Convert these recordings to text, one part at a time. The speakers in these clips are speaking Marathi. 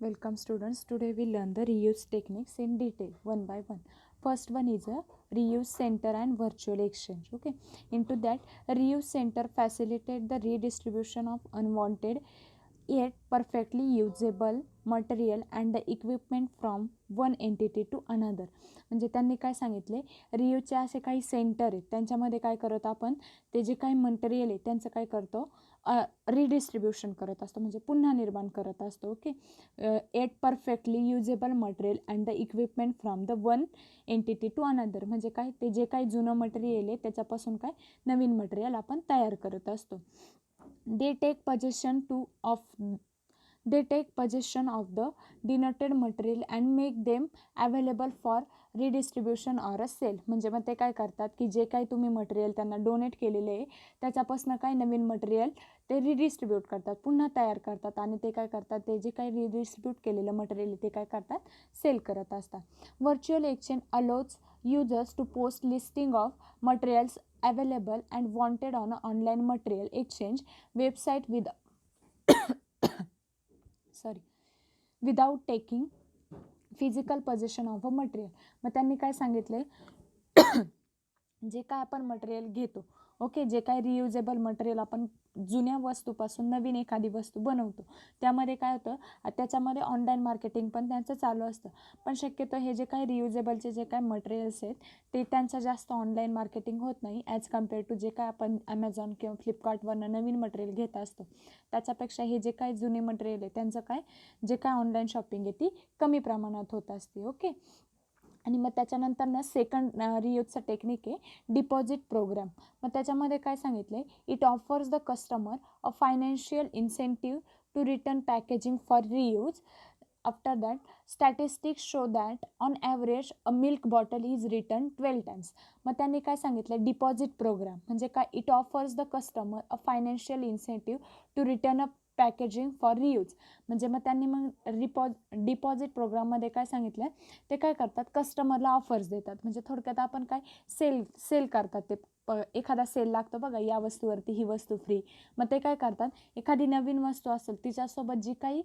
Welcome students. Today we learn the reuse techniques in detail one by one. First one is a reuse center and virtual exchange. Okay. Into that, a reuse center facilitate the redistribution of unwanted yet perfectly usable material and the equipment from one entity to another. म्हणजे त्यांनी काय सांगितले, रियूजचे असे काही सेंटर आहेत, त्यांच्यामध्ये काय करत आपण ते जे काही मटेरियल आहे त्यांचं काय करतो, रिडिस्ट्रीब्युशन करत असतो, म्हणजे पुन्हा निर्माण करत असतो. Okay. At perfectly usable material and the equipment from the one entity to another. म्हणजे काय, ते जे काही जुनं मटेरियल आहे त्याच्यापासून काय नवीन मटेरियल आपण तयार करत असतो. They take possession of the denoted material and make them available for redistribution or a sale. म्हणजे मग ते काय करतात की जे काही तुम्ही मटेरियल त्यांना डोनेट केलेले आहे त्याच्यापासून काय नवीन मटेरियल ते रिडिस्ट्रीब्यूट करतात, पुन्हा तयार करतात आणि ते काय करतात, ते जे काही रिडिस्ट्रीब्यूट केलेलं मटेरियल ते काय करतात, सेल करत असतात. Virtual exchange allows users to post listing of materials available and wanted on an online material exchange website without taking physical possession of a material. मग त्यांनी काय सांगितले, जे काय आपण मटेरियल घेतो, ओके, जे काय रियुजेबल मटेरियल आपण जुन्या वस्तूपासून नवीन एखादी वस्तू बनवतो, त्यामध्ये काय होतं, त्याच्यामध्ये ऑनलाईन मार्केटिंग पण त्यांचं चालू असतं. पण शक्यतो हे जे काही रियुजेबलचे जे काय मटेरियल्स आहेत ते त्यांचं जास्त ऑनलाईन मार्केटिंग होत नाही ॲज कम्पेअर टू जे काय आपण ॲमेझॉन किंवा फ्लिपकार्टवरनं नवीन मटेरियल घेत असतो. त्याच्यापेक्षा हे जे काही जुने मटेरियल आहे त्यांचं काय, जे काय ऑनलाईन शॉपिंग आहे ती कमी प्रमाणात होत असते. ओके. आणि मग त्याच्यानंतर ना सेकंड रियूजचा टेक्निक आहे डिपॉझिट प्रोग्राम. मग त्याच्यामध्ये काय सांगितले, it offers the customer a financial incentive to return packaging for reuse. After that statistics show that on average a milk bottle is return 12 times. मग त्यांनी काय सांगितलं, डिपॉझिट प्रोग्राम म्हणजे काय, it offers the customer a financial incentive to return a packaging for reuse. म्हणजे मग त्यांनी मग डिपॉझिट प्रोग्राममध्ये काय सांगितलं, ते काय करतात, कस्टमरला ऑफर्स देतात. म्हणजे थोडक्यात आपण काय, सेल करतात. ते एखादा सेल लागतो बघा, या वस्तूवरती ही वस्तू फ्री. मग ते काय करतात, एखादी नवीन वस्तू असेल तिच्यासोबत जी काही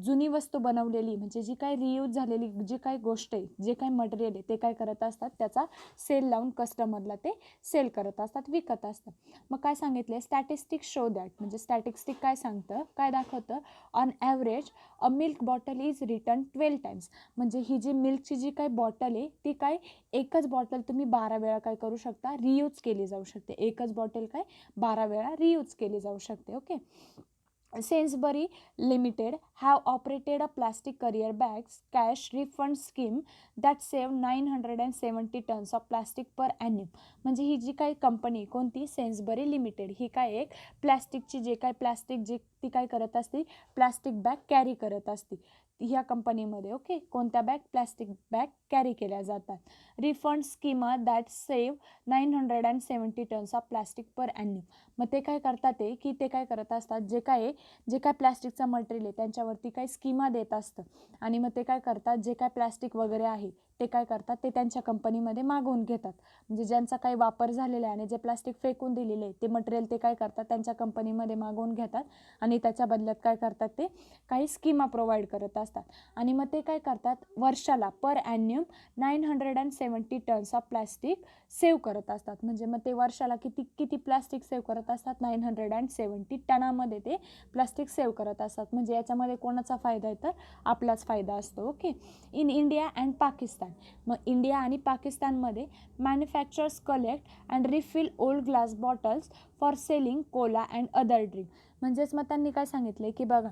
जुनी वस्तू बनवलेली, म्हणजे जी काही रियूज झालेली जी काही गोष्ट आहे, जे काही मटेरियल आहे ते काय करत असतात, त्याचा सेल लावून कस्टमरला ते सेल करत असतात, विकत असतात. मग काय सांगितले, स्टॅटिस्टिक्स शो दॅट, म्हणजे स्टॅटिस्टिक काय सांगतं, काय दाखवतं, on average a milk bottle is return 12 times. म्हणजे ही जी मिल्कची जी काही बॉटल आहे ती काय, एकच बॉटल तुम्ही 12 वेळा काय करू शकता, रियूज केली जाऊ शकते. एकच बॉटल काय 12 वेळा रियूज केली जाऊ शकते. Okay. Sainsbury Limited have operated a plastic carrier bags cash refund scheme that save 970 tons of plastic per annum. म्हणजे ही जी काही कंपनी, कोणती, सेन्सबरी लिमिटेड, ही काय एक प्लॅस्टिकची जे काय प्लॅस्टिक जी ती काय करत असते, प्लॅस्टिक बॅग कॅरी करत असते ह्या कंपनीमध्ये. ओके. कोणत्या बॅग, प्लॅस्टिक बॅग कॅरी केल्या जातात. Refund scheme that save 970 tons of plastic per annum. मग ते काय करतात, ते की ते काय करत असतात, जे काय प्लॅस्टिकचं मटेरियल आहे त्यांच्यावरती काही स्कीमा देत असतं आणि मग ते काय करतात, जे काय प्लॅस्टिक वगैरे आहे ते काय करतात, ते त्यांच्या कंपनीमध्ये मागवून घेतात. म्हणजे ज्यांचा काही वापर झालेला आहे आणि जे प्लॅस्टिक फेकून दिलेले आहे ते मटेरियल ते काय करतात, त्यांच्या कंपनीमध्ये मागवून घेतात आणि त्याच्या बदल्यात काय करतात, ते काही स्कीमा प्रोव्हाइड करत असतात. आणि मग ते काय करतात, वर्षाला पर ॲन्यम 970 टन्स ऑफ प्लॅस्टिक सेव्ह करत असतात. म्हणजे मग ते वर्षाला किती प्लॅस्टिक सेव्ह करत असतात, 970 टनामध्ये ते प्लास्टिक सेव्ह करत असतात. म्हणजे याच्यामध्ये कोणाचा फायदा आहे, तर आपलाच फायदा असतो. Okay. In India and Pakistan. मग इंडिया आणि पाकिस्तानमध्ये manufacturers collect and refill old glass bottles for selling Cola and other drink. म्हणजेच मग त्यांनी काय सांगितले, की बघा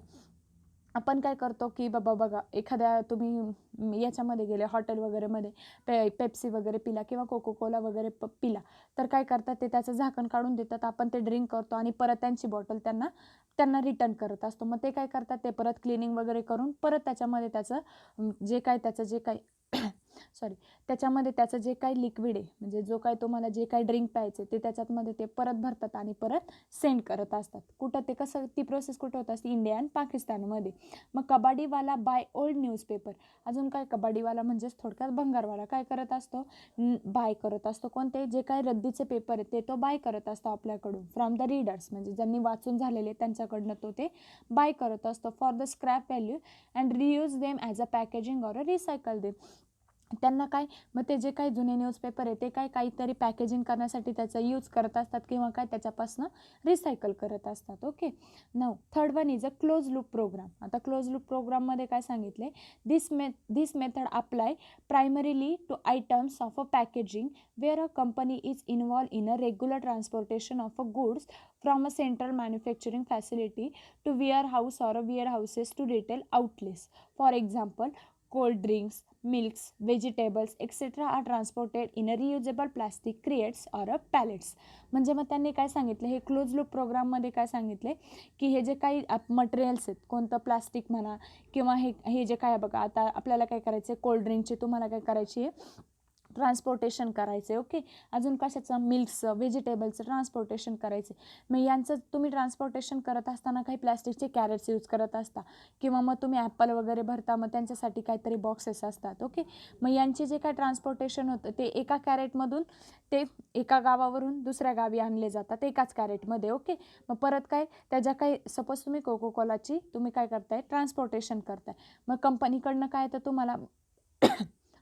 आपण काय करतो, की बाबा बघा, एखाद्या तुम्ही याच्यामध्ये गेले हॉटेल वगैरेमध्ये, पेप्सी वगैरे पिला किंवा कोको कोला वगैरे पिला, तर काय करतात, ते त्याचं झाकण काढून देतात, आपण ते ड्रिंक करतो आणि परत त्यांची बॉटल त्यांना रिटर्न करत असतो. मग ते काय करतात, ते परत क्लिनिंग वगैरे करून परत त्याच्यामध्ये त्याचं जे काय त्याच्यामध्ये त्याचं जे काही लिक्विड आहे म्हणजे जो काही तुम्हाला जे काही ड्रिंक प्यायचे ते त्याच्यामध्ये ते परत भरतात आणि परत सेंड करत असतात. कुठं ते कसं ती प्रोसेस कुठं होत असते? इंडिया आणि पाकिस्तानमध्ये. मग कबाडीवाला बाय ओल्ड न्यूजपेपर, अजून काय कबाडीवाला म्हणजेच थोडक्यात भंगारवाला काय करत असतो? बाय करत असतो. कोणते? जे काही रद्दीचे पेपर आहेत ते तो बाय करत असतो आपल्याकडून फ्रॉम द रीडर्स, म्हणजे ज्यांनी वाचून झालेले त्यांच्याकडनं तो ते बाय करत असतो for the scrap value and reuse them as a packaging or a recycle them. त्यांना काय, मग ते जे काही जुने न्यूजपेपर आहे ते काय काहीतरी पॅकेजिंग करण्यासाठी त्याचा यूज करत असतात किंवा काय त्याच्यापासून रिसायकल करत असतात. ओके. नाव third one is a close loop program. आता क्लोज लूप प्रोग्राममध्ये काय सांगितले? This method apply primarily to items of a packaging where a company is involve in a regular transportation of a goods from a central manufacturing facility to warehouse or warehouses to retail outlets. For example, cold drinks, milks, vegetables, etc. are transported in a reusable plastic crates or a pallets. म्हणजे मग त्यांनी काय सांगितलं? हे क्लोज लूप प्रोग्राममध्ये काय सांगितले की हे जे काही मटेरियल्स आहेत, कोणतं प्लास्टिक म्हणा किंवा हे जे काय बघा, आता आपल्याला काय करायचं आहे? कोल्ड ड्रिंकची तुम्हाला काय करायची आहे? ट्रान्सपोर्टेशन करायचे. ओके. अजून कशाचं? मिल्कचं, व्हेजिटेबलचं ट्रान्सपोर्टेशन करायचे. मग यांचं तुम्ही ट्रान्सपोर्टेशन करत असताना काही प्लॅस्टिकचे कॅरेट्स यूज करत असता किंवा मग तुम्ही ॲपल वगैरे भरता, मग त्यांच्यासाठी काहीतरी बॉक्सेस असतात. ओके. मग यांचे जे काय ट्रान्सपोर्टेशन होतं ते एका कॅरेटमधून ते एका गावावरून दुसऱ्या गावी आणले जातात एकाच कॅरेटमध्ये. ओके. मग परत काय, त्याच्या काही सपोज तुम्ही कोको कोलाची तुम्ही काय करताय? ट्रान्सपोर्टेशन करताय. मग कंपनीकडनं काय येतं तुम्हाला?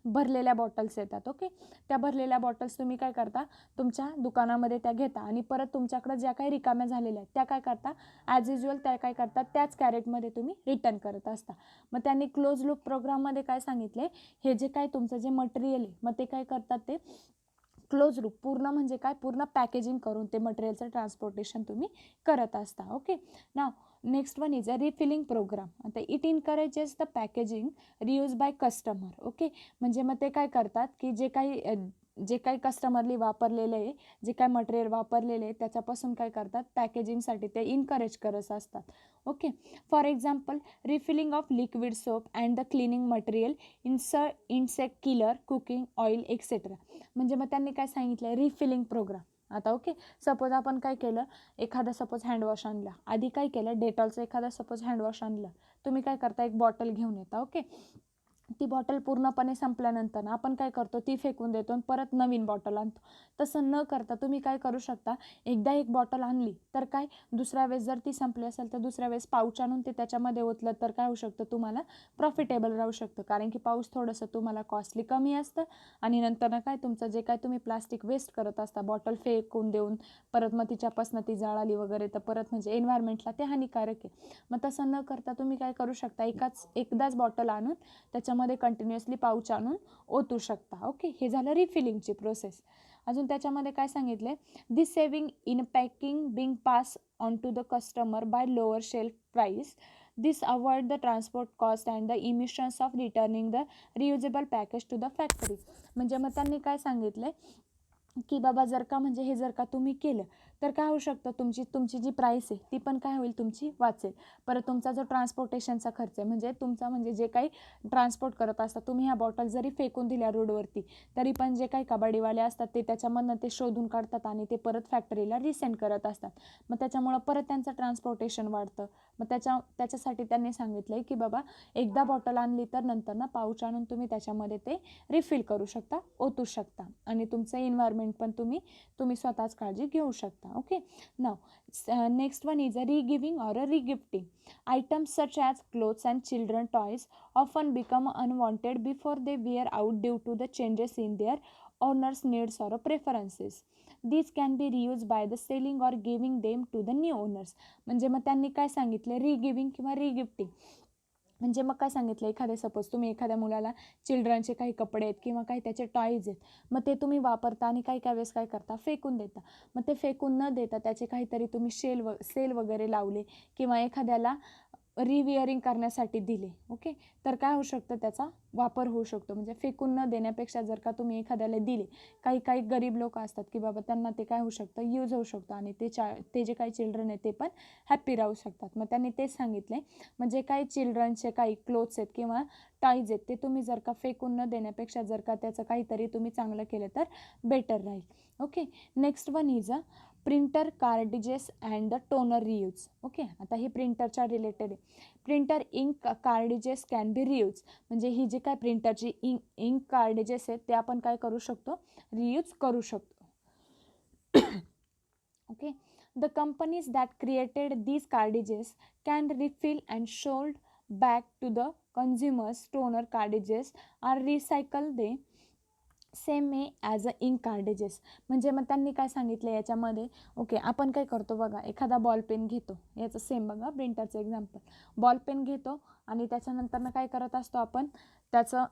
भरलेल्या बॉटल्स येतात. ओके. त्या भरलेल्या बॉटल्स तुम्ही काय करता? तुमच्या दुकानामध्ये त्या घेता आणि परत तुमच्याकडं ज्या काही रिकाम्या झालेल्या आहेत त्या काय करता? ॲज युज्युअल त्या काय करतात? त्याच कॅरेटमध्ये तुम्ही रिटर्न करत असता. मग त्यांनी क्लोज लूप प्रोग्राममध्ये काय सांगितले? हे जे काय तुमचं जे मटेरियल आहे मग ते काय करतात? ते क्लोज लूप पूर्ण म्हणजे काय? पूर्ण पॅकेजिंग करून ते मटेरियलचं ट्रान्सपोर्टेशन तुम्ही करत असता. Okay. Now next one is a refilling program. आता it encourages the packaging reuse by customer. Okay. म्हणजे मग ते काय करतात की जे काही कस्टमरली वापरलेलं आहे, जे काय मटेरियल वापरलेले आहे त्याच्यापासून काय करतात? पॅकेजिंगसाठी ते इनकरेज करत असतात. Okay. For example, refilling of liquid soap and the cleaning material, insect killer, cooking oil etcetera. म्हणजे मग त्यांनी काय सांगितलं? Refilling program. आता ओके, सपोज आपण काय केलं? एखादा सपोज हँडवॉश आणला. आधी काय केलं? डेटॉलचं एखादा सपोज हँडवॉश आणलं. तुम्ही काय करता? एक बॉटल घेऊन येता. ओके. ती बॉटल पूर्णपणे संपल्यानंतर ना आपण काय करतो? ती फेकून देतो आणि परत नवीन बॉटल आणतो. तसं न करता तुम्ही काय करू शकता? एकदा एक बॉटल आणली तर काय, दुसऱ्या वेळेस जर ती संपली असेल तर दुसऱ्या वेळेस पाऊच आणून ते त्याच्यामध्ये ओतलं तर काय होऊ शकतं? तुम्हाला प्रॉफिटेबल राहू शकतं. कारण की पाऊच थोडंसं तुम्हाला कॉस्टली कमी असतं आणि नंतर ना काय, तुमचं जे काय तुम्ही प्लास्टिक वेस्ट करत असता बॉटल फेकून देऊन परत मग तिच्यापासून ती जाळाली वगैरे तर परत म्हणजे एन्व्हायरमेंटला ते हानिकारक आहे. मग तसं न करता तुम्ही काय करू शकता? एकदाच बॉटल आणून त्याच्यामध्ये कंटिन्युअसली पाऊच आणून ओतू शकता. ओके. हे झालं रिफिलिंगची प्रोसेस. अजून त्याच्यामध्ये काय सांगितलं? This saving in packing being pass on to the customer by lower shelf price. This avoid the transport cost and the emissions of returning the reusable package to the factory. म्हणजे मग त्यांनी काय सांगितलं की बाबा जर का म्हणजे हे जर का तुम्ही केलं तर काय होऊ शकतं? तुमची जी प्राईस आहे ती पण काय होईल? तुमची वाचेल. परत तुमचा जो ट्रान्सपोर्टेशनचा खर्च आहे म्हणजे तुमचा म्हणजे जे काही ट्रान्सपोर्ट करत असता तुम्ही, ह्या बॉटल जरी फेकून दिल्या रोडवरती तरी पण जे काही कबाडीवाले असतात ते त्याच्यामधनं ते शोधून काढतात आणि ते परत फॅक्टरीला रिसेंड करत असतात. मग त्याच्यामुळं परत त्यांचं ट्रान्सपोर्टेशन वाढतं. मग त्याच्यासाठी त्यांनी सांगितलं की बाबा एकदा बॉटल आणली तर नंतर ना पाऊच आणून तुम्ही त्याच्यामध्ये ते रिफिल करू शकता, ओतू शकता आणि तुमचं एन्व्हायरमेंट पण तुम्ही स्वतःच काळजी घेऊ शकता. Okay. Now next one is a regiving or a regifting. Items such as clothes and children toys often become unwanted before they wear out due to the changes in their owners needs or preferences. These can be reused by the selling or giving them to the new owners. म्हणजे मग त्यांनी काय सांगितलं? रिगिविंग किंवा रिगिफ्टिंग. म्हणजे मग काय सांगितलं? एखाद्या सपोज तुम्ही एखाद्या मुलाला चिल्ड्रनचे काही कपडे आहेत किंवा काही त्याचे टॉईज आहेत, मग ते तुम्ही वापरता आणि काही वेळेस काय करता? फेकून देता. मग ते फेकून न देता त्याचे काहीतरी तुम्ही सेल वगैरे लावले किंवा एखाद्याला रिविअरिंग करण्यासाठी दिले. ओके, तर काय होऊ शकतं, त्याचा वापर होऊ शकतो. म्हणजे फेकून न देण्यापेक्षा जर का तुम्ही एखाद्याला दिले, काही काही गरीब लोक असतात की बाबा त्यांना ते काय होऊ शकतं, यूज होऊ शकतं आणि ते जे काही चिल्ड्रन आहेत ते पण हॅप्पी राहू शकतात. मग त्यांनी तेच सांगितले, म्हणजे काही चिल्ड्रनचे काही क्लोथ्स आहेत किंवा टॉयज आहेत ते तुम्ही जर का फेकून न देण्यापेक्षा जर का त्याचं काहीतरी तुम्ही चांगलं केलं तर बेटर राहील. Okay, next one is a printer cartridges and the toner reuse. Okay, आता ही प्रिंटरच्या रिलेटेड आहे. Printer ink cartridges can be reuse, म्हणजे ही जी काय प्रिंटरची इंक कार्डिजेस आहेत ते आपण काय करू शकतो, रियूज करू शकतो. Okay, the companies that created these cartridges can refill and sold back to the consumers. Toner cartridges are recycle the same way as a ink cartridges. म्हणजे मग त्यांनी काय सांगितलं याच्यामध्ये, ओके आपण काय करतो बघा, एखादा बॉल पेन घेतो, याचं सेम बघा प्रिंटरचं एक्झाम्पल, बॉल पेन घेतो आणि त्याच्यानंतर काय करत असतो आपण, त्याचं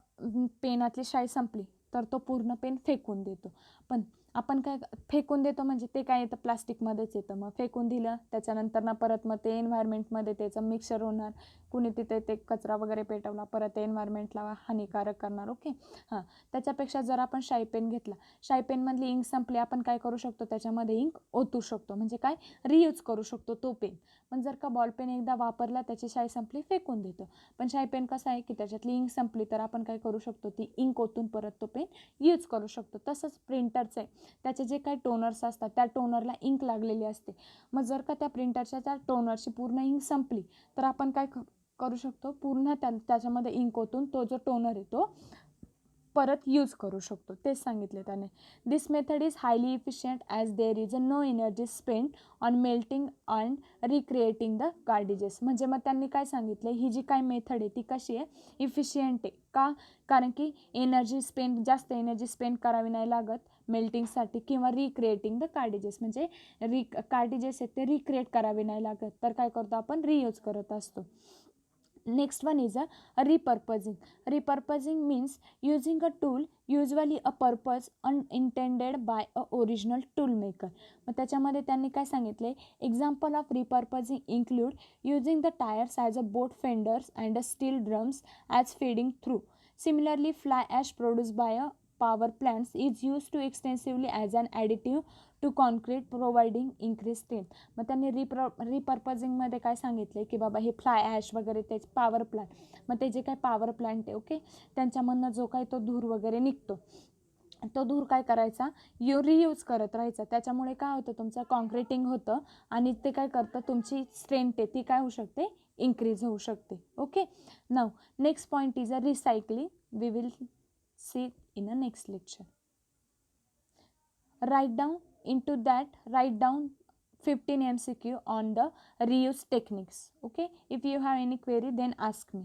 पेनातली शाई संपली तर तो पूर्ण पेन फेकून देतो. पण आपण काय फेकून देतो म्हणजे ते काय येतं, प्लास्टिकमध्येच येतं. मग फेकून दिलं त्याच्यानंतर परत मग ते एन्व्हायरमेंटमध्ये त्याचं मिक्सचर होणार, कुणी तिथे ते कचरा वगैरे पेटवला, परत ते एन्व्हायरमेंटला हानिकारक करणार. ओके, हां, त्याच्यापेक्षा जर आपण शाई पेन घेतला, शाई पेनमधली इंक संपली, आपण काय करू शकतो, त्याच्यामध्ये इंक ओतू शकतो, म्हणजे काय रियूज करू शकतो तो पेन. पण जर का बॉल पेन एकदा वापरला, त्याची शाई संपली, फेकून देतो. पण शाई पेन कसं आहे की त्याच्यातली इंक संपली तर आपण काय करू शकतो, ती इंक ओतून परत तो पेन यूज करू शकतो. तसंच प्रिंटरचं आहे, त्याचे जे काही टोनर्स असतात त्या टोनरला इंक लागलेली असते. मग जर का त्या प्रिंटरच्या त्या टोनरची पूर्ण इंक संपली तर आपण काय करू शकतो, पूर्ण त्याच्यामध्ये इंक ओतून तो जो टोनर आहे तो परत यूज करू शकतो. तेच सांगितले त्याने. This method is highly efficient as there is a no energy spend on melting and recreating the cartridges. म्हणजे मग त्यांनी काय सांगितलं, ही जी काय मेथड आहे ती कशी आहे, इफिशियंट आहे. का, कारण की जास्त एनर्जी स्पेंड करावी नाही लागत मेल्टिंगसाठी किंवा रिक्रिएटिंग द कार्डिजेस, म्हणजे कार्डिजेस आहेत ते रिक्रिएट करावे नाही लागत, तर काय करतो आपण, रियूज करत असतो. Next one is a repurposing. Repurposing means using a tool usually a purpose unintended by a original tool maker. मग त्याच्यामध्ये त्यांनी काय सांगितले, example of repurposing include using the tyres as a boat fenders and a steel drums as feeding through. Similarly, fly ash produced by a power plants is used to extensively as an additive to concrete providing increased strength. मग त्यांनी रिपर्पजिंगमध्ये काय सांगितले की बाबा हे फ्लाय ॲश वगैरे ते पॉवर प्लांट, मग ते जे काही पॉवर प्लांट आहे ओके, त्यांच्यामधनं जो काही तो धूर वगैरे निघतो, तो धूर काय करायचा, रियूज करत राहायचा. त्याच्यामुळे काय होतं, तुमचं कॉन्क्रिटिंग होतं आणि ते काय करतं, तुमची स्ट्रेंथ आहे ती काय होऊ शकते, इन्क्रीज होऊ शकते. Okay, now next point is a recycling. We will see in a next lecture. Write down 15 MCQ on the reuse techniques. Okay, if you have any query then ask me.